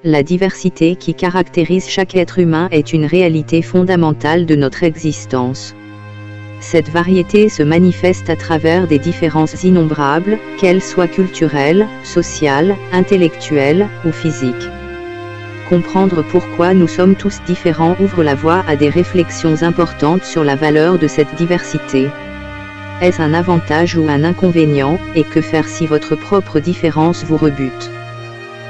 La diversité qui caractérise chaque être humain est une réalité fondamentale de notre existence. Cette variété se manifeste à travers des différences innombrables, qu'elles soient culturelles, sociales, intellectuelles ou physiques. Comprendre pourquoi nous sommes tous différents ouvre la voie à des réflexions importantes sur la valeur de cette diversité. Est-ce un avantage ou un inconvénient, et que faire si votre propre différence vous rebute ?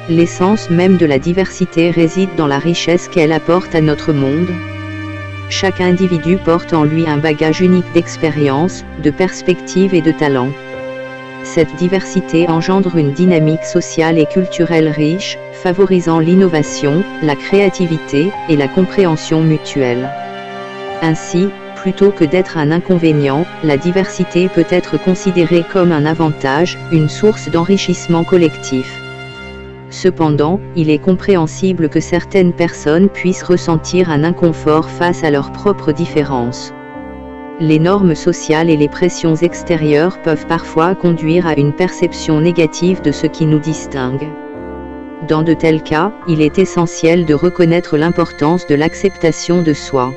L'essence même de la diversité réside dans la richesse qu'elle apporte à notre monde. Chaque individu porte en lui un bagage unique d'expérience, de perspectives et de talents. Cette diversité engendre une dynamique sociale et culturelle riche, favorisant l'innovation, la créativité et la compréhension mutuelle. Ainsi, plutôt que d'être un inconvénient, la diversité peut être considérée comme un avantage, une source d'enrichissement collectif. Cependant, il est compréhensible que certaines personnes puissent ressentir un inconfort face à leurs propres différences. Les normes sociales et les pressions extérieures peuvent parfois conduire à une perception négative de ce qui nous distingue. Dans de tels cas, il est essentiel de reconnaître l'importance de l'acceptation de soi.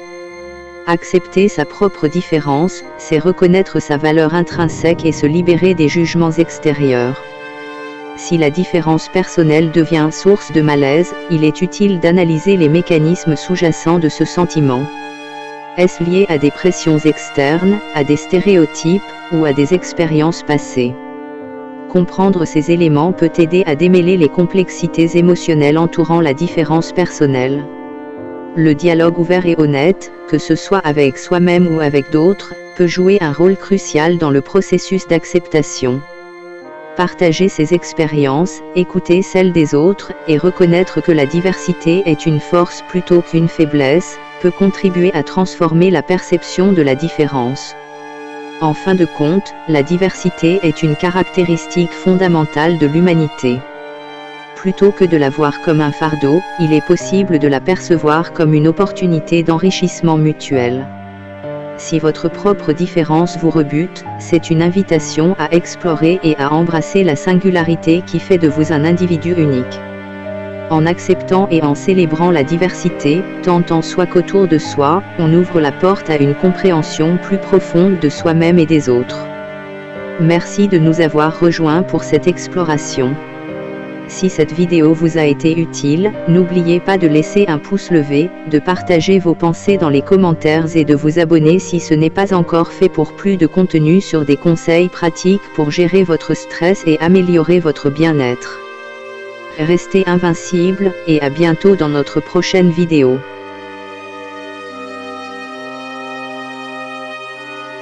Accepter sa propre différence, c'est reconnaître sa valeur intrinsèque et se libérer des jugements extérieurs. Si la différence personnelle devient source de malaise, il est utile d'analyser les mécanismes sous-jacents de ce sentiment. Est-ce lié à des pressions externes, à des stéréotypes, ou à des expériences passées ? Comprendre ces éléments peut aider à démêler les complexités émotionnelles entourant la différence personnelle. Le dialogue ouvert et honnête, que ce soit avec soi-même ou avec d'autres, peut jouer un rôle crucial dans le processus d'acceptation. Partager ses expériences, écouter celles des autres, et reconnaître que la diversité est une force plutôt qu'une faiblesse, peut contribuer à transformer la perception de la différence. En fin de compte, la diversité est une caractéristique fondamentale de l'humanité. Plutôt que de la voir comme un fardeau, il est possible de la percevoir comme une opportunité d'enrichissement mutuel. Si votre propre différence vous rebute, c'est une invitation à explorer et à embrasser la singularité qui fait de vous un individu unique. En acceptant et en célébrant la diversité, tant en soi qu'autour de soi, on ouvre la porte à une compréhension plus profonde de soi-même et des autres. Merci de nous avoir rejoints pour cette exploration. Si cette vidéo vous a été utile, n'oubliez pas de laisser un pouce levé, de partager vos pensées dans les commentaires et de vous abonner si ce n'est pas encore fait pour plus de contenu sur des conseils pratiques pour gérer votre stress et améliorer votre bien-être. Restez invincible, et à bientôt dans notre prochaine vidéo.